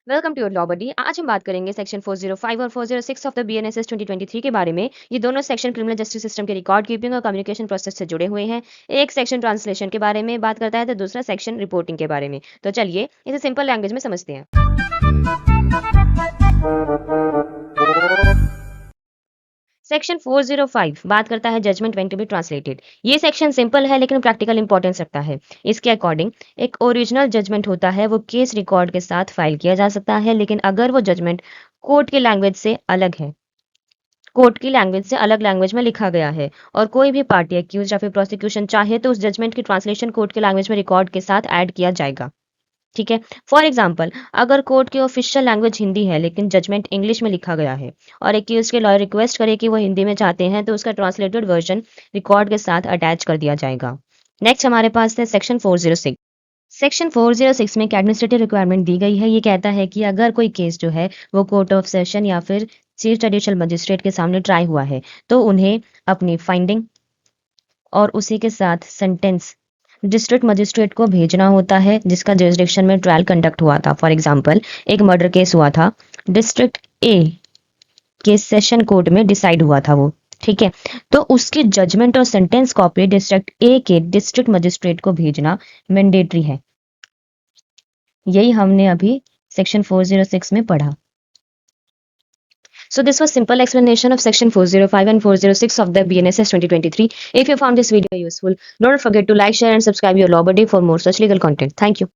Welcome to your law बडी। आज हम बात करेंगे सेक्शन 405 और 406 ऑफ द बीएनएसएस 2023 के बारे में। ये दोनों सेक्शन क्रिमिनल जस्टिस सिस्टम के रिकॉर्ड कीपिंग और कम्युनिकेशन प्रोसेस से जुड़े हुए हैं। एक सेक्शन ट्रांसलेशन के बारे में बात करता है तो दूसरा सेक्शन रिपोर्टिंग के बारे में। तो चलिए इसे सिंपल लैंग्वेज में समझते हैं। सेक्शन 405 बात करता है judgement when to be translated. ये सेक्शन सिंपल है लेकिन प्रैक्टिकल इंपॉर्टेंस रखता है। इसके अकॉर्डिंग एक ओरिजिनल जजमेंट होता है वो केस रिकॉर्ड के साथ फाइल किया जा सकता है, लेकिन अगर वो जजमेंट कोर्ट की लैंग्वेज से अलग है, कोर्ट की लैंग्वेज से अलग लैंग्वेज में लिखा गया है और कोई भी पार्टी एक्यूज या फिर प्रोसिक्यूशन चाहे तो उस जजमेंट की ट्रांसलेशन कोर्ट की लैंग्वेज में रिकॉर्ड के साथ ऐड किया जाएगा। ठीक है। फॉर एग्जाम्पल, अगर कोर्ट की ऑफिशियल लैंग्वेज हिंदी है लेकिन जजमेंट इंग्लिश में लिखा गया है और एक्यूज के लॉयर रिक्वेस्ट करे कि वो हिंदी में चाहते हैं तो उसका ट्रांसलेटेड वर्जन रिकॉर्ड के साथ अटैच कर दिया जाएगा। नेक्स्ट हमारे पास है सेक्शन 406। सेक्शन 406 में एक एडमिनिस्ट्रेटिव रिक्वायरमेंट दी गई है। ये कहता है कि अगर कोई केस जो है वो कोर्ट ऑफ सेशन या फिर चीफ जुडिशियल मजिस्ट्रेट के सामने ट्राई हुआ है तो उन्हें अपनी फाइंडिंग और उसी के साथ सेंटेंस डिस्ट्रिक्ट मजिस्ट्रेट को भेजना होता है जिसका जुरिसडिक्शन में ट्रायल कंडक्ट हुआ था। फॉर एग्जांपल, एक मर्डर केस हुआ था, डिस्ट्रिक्ट ए के सेशन कोर्ट में डिसाइड हुआ था वो। ठीक है, तो उसकी जजमेंट और सेंटेंस कॉपी डिस्ट्रिक्ट ए के डिस्ट्रिक्ट मजिस्ट्रेट को भेजना मैंडेटरी है। यही हमने अभी सेक्शन 406 में पढ़ा। So this was simple explanation of section 405 and 406 of the BNSS 2023. If you found this video useful, don't forget to like, share and subscribe your Law Buddy for more such legal content. Thank you.